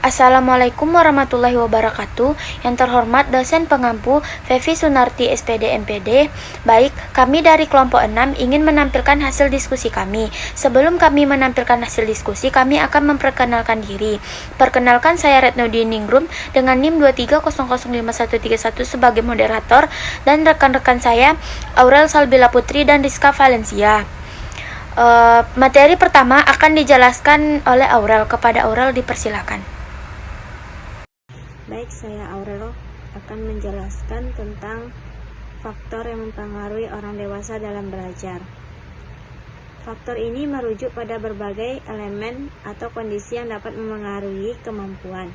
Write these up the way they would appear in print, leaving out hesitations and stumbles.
Assalamualaikum warahmatullahi wabarakatuh. Yang terhormat dosen pengampu Fevi Sunarti SPD MPD. Baik, kami dari kelompok 6 ingin menampilkan hasil diskusi kami. Sebelum kami menampilkan hasil diskusi, kami akan memperkenalkan diri. Perkenalkan, saya Retno Diningrum dengan NIM 230055131 sebagai moderator, dan rekan-rekan saya Aurel Salbila Putri dan Rizka Valencia. Materi pertama akan dijelaskan oleh Aurel. Kepada Aurel dipersilakan. Baik, saya Aurel akan menjelaskan tentang faktor yang mempengaruhi orang dewasa dalam belajar. Faktor ini merujuk pada berbagai elemen atau kondisi yang dapat memengaruhi kemampuan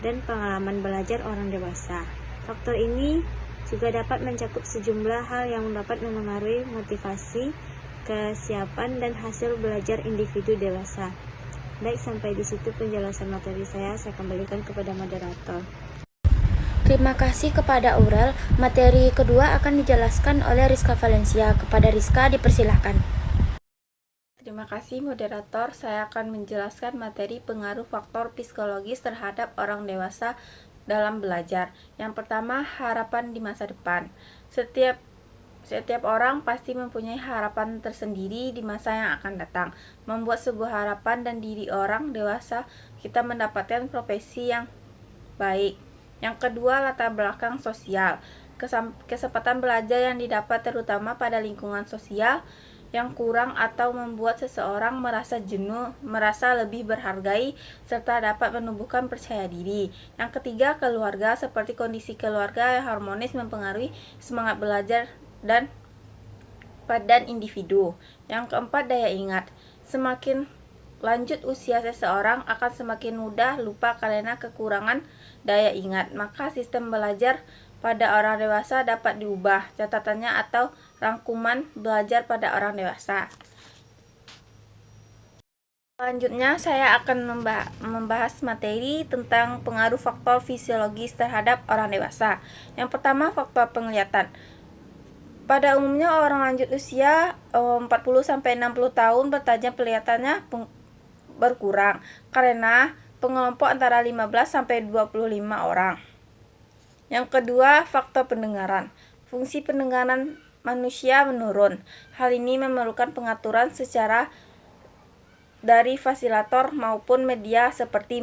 dan pengalaman belajar orang dewasa. Faktor ini juga dapat mencakup sejumlah hal yang dapat memengaruhi motivasi, kesiapan, dan hasil belajar individu dewasa. Baik, sampai di situ penjelasan materi saya kembalikan kepada moderator. Terima kasih kepada Aurel. Materi kedua akan dijelaskan oleh Rizka Valencia. Kepada Rizka dipersilahkan. Terima kasih moderator. Saya akan menjelaskan materi pengaruh faktor psikologis terhadap orang dewasa dalam belajar. Yang pertama, harapan di masa depan. Setiap orang pasti mempunyai harapan tersendiri di masa yang akan datang. Membuat sebuah harapan dan diri orang dewasa kita mendapatkan profesi yang baik. Yang kedua, latar belakang sosial. Kesempatan belajar yang didapat terutama pada lingkungan sosial yang kurang atau membuat seseorang merasa jenuh, merasa lebih berhargai, serta dapat menumbuhkan percaya diri. Yang ketiga, keluarga. Seperti kondisi keluarga yang harmonis mempengaruhi semangat belajar dan badan individu. Yang keempat, daya ingat. Semakin lanjut usia seseorang akan semakin mudah lupa karena kekurangan daya ingat. Maka sistem belajar pada orang dewasa dapat diubah. Catatannya atau rangkuman belajar pada orang dewasa. Selanjutnya saya akan membahas materi tentang pengaruh faktor fisiologis terhadap orang dewasa. Yang pertama, faktor penglihatan. Pada umumnya orang lanjut usia 40-60 tahun bertajam penglihatannya berkurang karena pengelompok antara 15-25 orang. Yang kedua, faktor pendengaran. Fungsi pendengaran manusia menurun. Hal ini memerlukan pengaturan secara dari fasilitor maupun media seperti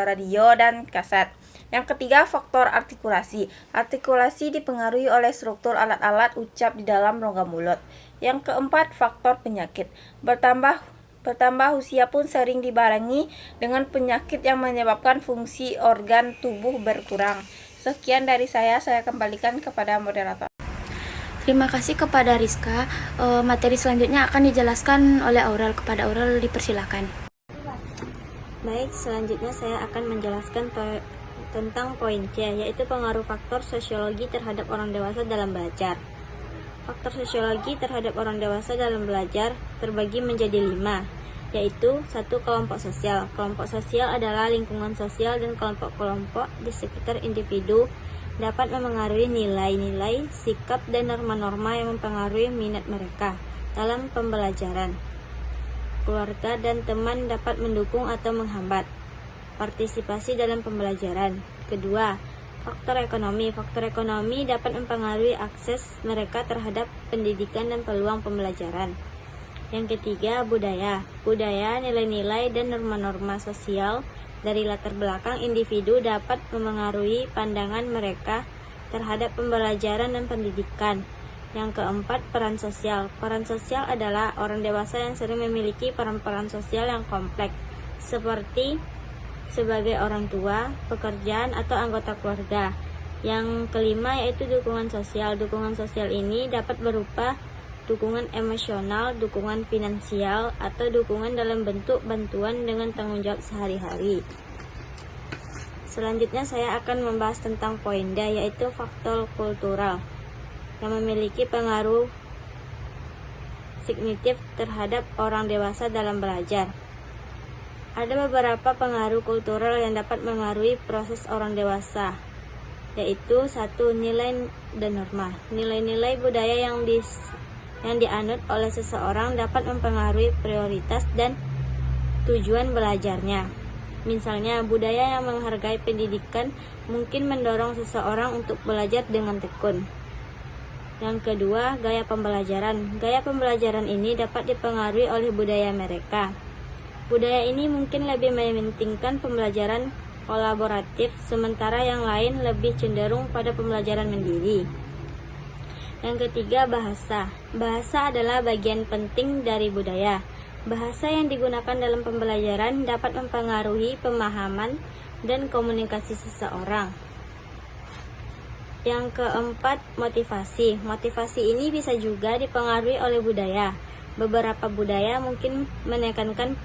radio dan kaset. Yang ketiga, faktor artikulasi. Artikulasi dipengaruhi oleh struktur alat-alat ucap di dalam rongga mulut. Yang keempat, faktor penyakit. Bertambah usia pun sering dibarengi dengan penyakit yang menyebabkan fungsi organ tubuh berkurang. Sekian dari saya kembalikan kepada moderator. Terima kasih kepada Rizka. Materi selanjutnya akan dijelaskan oleh Aurel. Kepada Aurel dipersilakan. Baik, selanjutnya saya akan menjelaskan tentang poin C, yaitu pengaruh faktor sosiologi terhadap orang dewasa dalam belajar. Faktor sosiologi terhadap orang dewasa dalam belajar terbagi menjadi 5, yaitu 1. Kelompok sosial. Kelompok sosial adalah lingkungan sosial dan kelompok-kelompok di sekitar individu dapat memengaruhi nilai-nilai, sikap, dan norma-norma yang mempengaruhi minat mereka dalam pembelajaran. Keluarga dan teman dapat mendukung atau menghambat partisipasi dalam pembelajaran. Kedua, faktor ekonomi. Faktor ekonomi dapat mempengaruhi akses mereka terhadap pendidikan dan peluang pembelajaran. Yang ketiga, budaya. Budaya, nilai-nilai, dan norma-norma sosial dari latar belakang individu dapat memengaruhi pandangan mereka terhadap pembelajaran dan pendidikan. Yang keempat, peran sosial. Peran sosial adalah orang dewasa yang sering memiliki peran-peran sosial yang kompleks, seperti sebagai orang tua, pekerjaan, atau anggota keluarga. Yang kelima yaitu dukungan sosial. Dukungan sosial ini dapat berupa dukungan emosional, dukungan finansial, atau dukungan dalam bentuk bantuan dengan tanggung jawab sehari-hari. Selanjutnya saya akan membahas tentang poin D, yaitu faktor kultural yang memiliki pengaruh signifikan terhadap orang dewasa dalam belajar. Ada beberapa pengaruh kultural yang dapat mengaruhi proses orang dewasa, yaitu 1. Nilai dan norma. Nilai-nilai budaya yang dianut oleh seseorang dapat mempengaruhi prioritas dan tujuan belajarnya. Misalnya, budaya yang menghargai pendidikan mungkin mendorong seseorang untuk belajar dengan tekun. Yang kedua, gaya pembelajaran. Gaya pembelajaran ini dapat dipengaruhi oleh budaya mereka. Budaya ini mungkin lebih mementingkan pembelajaran kolaboratif, sementara yang lain lebih cenderung pada pembelajaran mandiri. Yang ketiga, bahasa. Bahasa adalah bagian penting dari budaya. Bahasa yang digunakan dalam pembelajaran dapat mempengaruhi pemahaman dan komunikasi seseorang. Yang keempat, motivasi. Motivasi ini bisa juga dipengaruhi oleh budaya. Beberapa budaya mungkin menekankan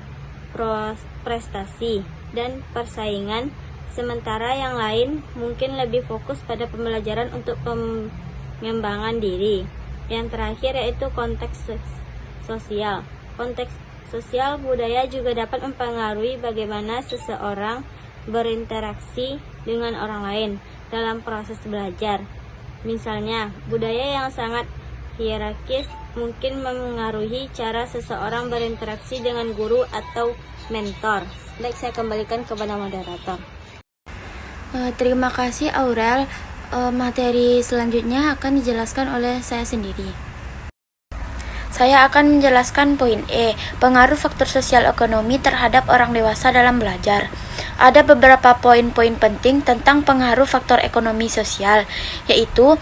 prestasi dan persaingan, sementara yang lain mungkin lebih fokus pada pembelajaran untuk pengembangan diri. Yang terakhir yaitu konteks sosial. Konteks sosial budaya juga dapat mempengaruhi bagaimana seseorang berinteraksi dengan orang lain dalam proses belajar. Misalnya, budaya yang sangat hierarkis mungkin memengaruhi cara seseorang berinteraksi dengan guru atau mentor. Baik, saya kembalikan kepada moderator. Terima kasih Aurel. Materi selanjutnya akan dijelaskan oleh saya sendiri. Saya akan menjelaskan poin E, pengaruh faktor sosial ekonomi terhadap orang dewasa dalam belajar. Ada beberapa poin-poin penting tentang pengaruh faktor ekonomi sosial, yaitu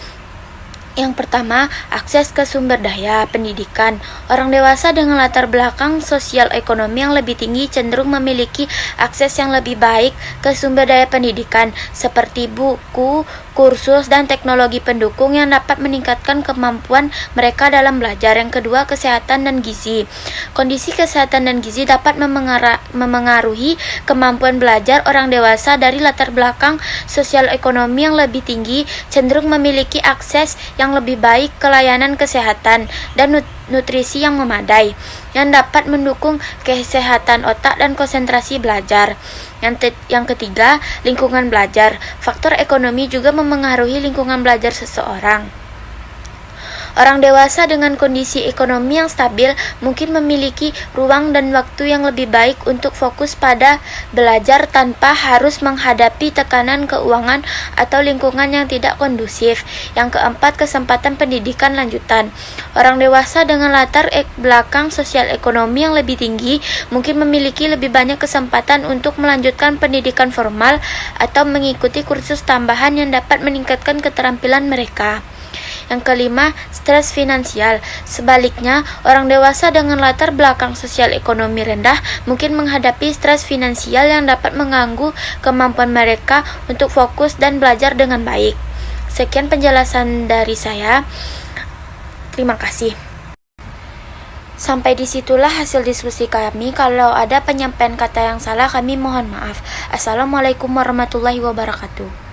yang pertama, akses ke sumber daya pendidikan. Orang dewasa dengan latar belakang sosial ekonomi yang lebih tinggi cenderung memiliki akses yang lebih baik ke sumber daya pendidikan, seperti buku, kursus, dan teknologi pendukung yang dapat meningkatkan kemampuan mereka dalam belajar. Yang kedua, kesehatan dan gizi. Kondisi kesehatan dan gizi dapat memengaruhi kemampuan belajar. Orang dewasa dari latar belakang sosial ekonomi yang lebih tinggi cenderung memiliki akses yang lebih baik ke layanan kesehatan dan nutrisi yang memadai, yang dapat mendukung kesehatan otak dan konsentrasi belajar. Yang ketiga, lingkungan belajar. Faktor ekonomi juga memengaruhi lingkungan belajar seseorang. Orang dewasa dengan kondisi ekonomi yang stabil mungkin memiliki ruang dan waktu yang lebih baik untuk fokus pada belajar tanpa harus menghadapi tekanan keuangan atau lingkungan yang tidak kondusif. Yang keempat, kesempatan pendidikan lanjutan. Orang dewasa dengan latar belakang sosial ekonomi yang lebih tinggi mungkin memiliki lebih banyak kesempatan untuk melanjutkan pendidikan formal atau mengikuti kursus tambahan yang dapat meningkatkan keterampilan mereka. Yang kelima, stres finansial. Sebaliknya, orang dewasa dengan latar belakang sosial ekonomi rendah mungkin menghadapi stres finansial yang dapat mengganggu kemampuan mereka untuk fokus dan belajar dengan baik. Sekian penjelasan dari saya. Terima kasih. Sampai disitulah hasil diskusi kami. Kalau ada penyampaian kata yang salah, kami mohon maaf. Assalamualaikum warahmatullahi wabarakatuh.